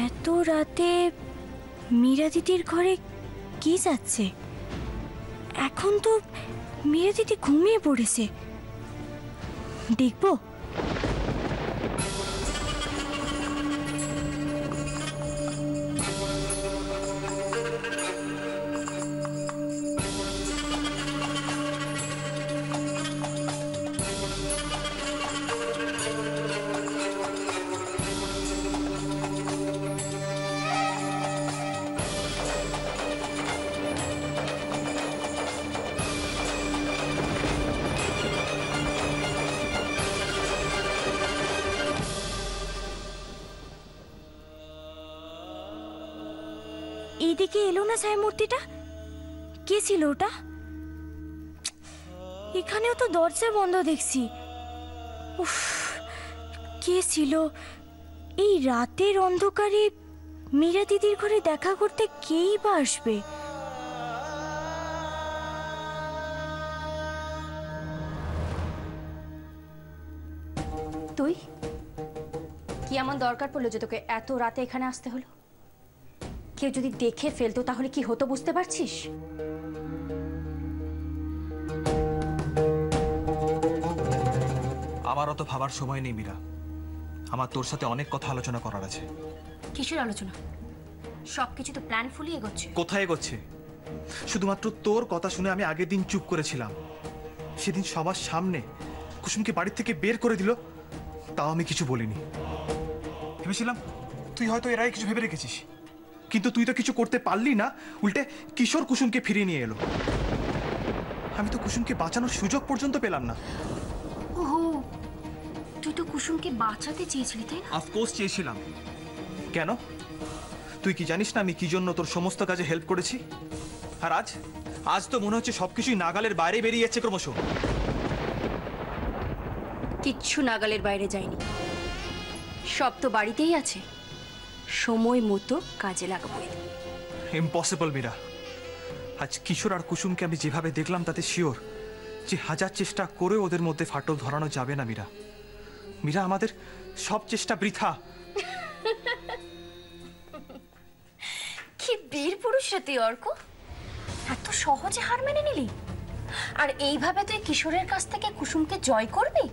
এত রাতে মীরা দিদির ঘরে কি যাচ্ছে? এখন তো মীরা দিদি ঘুমিয়ে পড়েছে। দেখবো। এইদিকে এলো না ছায়ামূর্তিটা? কে ছিল ওটা? এখানেও তো দরজা বন্ধ দেখছি। উফ, কে ছিল? এই রাতের অন্ধকারে মীরা দিদির ঘরে দেখা করতে কেই বা আসবে? তুই কি এমন দরকার পড়লো যে তোকে এত রাতে এখানে আসতে হলো? কেউ যদি দেখে ফেলতো তাহলে কি হতো বুঝতে পারছিস? আমার অত ভাবার সময় নেই মীরা। আমার তোর সাথে অনেক কথা আলোচনা করার আছে। কিসের আলোচনা? সবকিছু তো প্ল্যান ফুলি এগোচ্ছে। কোথায় এগোচ্ছে? শুধুমাত্র তোর কথা শুনে আমি আগের দিন চুপ করেছিলাম। সেদিন সবার সামনে কুসুমকে বাড়ির থেকে বের করে দিল, তাও আমি কিছু বলিনি। ভেবেছিলাম তুই হয়তো এর আগে কিছু ভেবে রেখেছিস, কিন্তু তুই তো কিছু করতে পারলি না। উল্টে কিশোর কুসুমকে ফিরিয়ে নিয়ে এলো। আমি তো কুসুমকে বাঁচানোর সুযোগ পর্যন্ত পেলাম না। ওহো, তুই তো কুসুমকে বাঁচাতে চেয়েছিলি, তাই না? অফকোর্স চেয়েছিলাম। কেন? তুই কি জানিস না আমি কি জন্য তোর সমস্ত কাজে হেল্প করেছি? আর আজ তো মনে হচ্ছে সবকিছুই নাগালের বাইরে বেরিয়ে যাচ্ছে ক্রমশ। কিচ্ছু নাগালের বাইরে যায়নি, সব তো বাড়িতেই আছে। সময় মতো কাজে লাগাবো। ইম্পসিবল মীরা। আজ কিশোর আর কুসুমকে আমি যেভাবে দেখলাম তাতে শিওর যে হাজার চেষ্টা করে ওদের মধ্যে ফাটল ধরানো যাবে না মীরা। মীরা, আমাদের সব চেষ্টা বৃথা। কি বীর পুরুষ রে তুই অর্ক! এত সহজে হার মেনে নিলি? আর এইভাবে তুই কিশোরের কাছ থেকে কুসুমকে জয় করবি?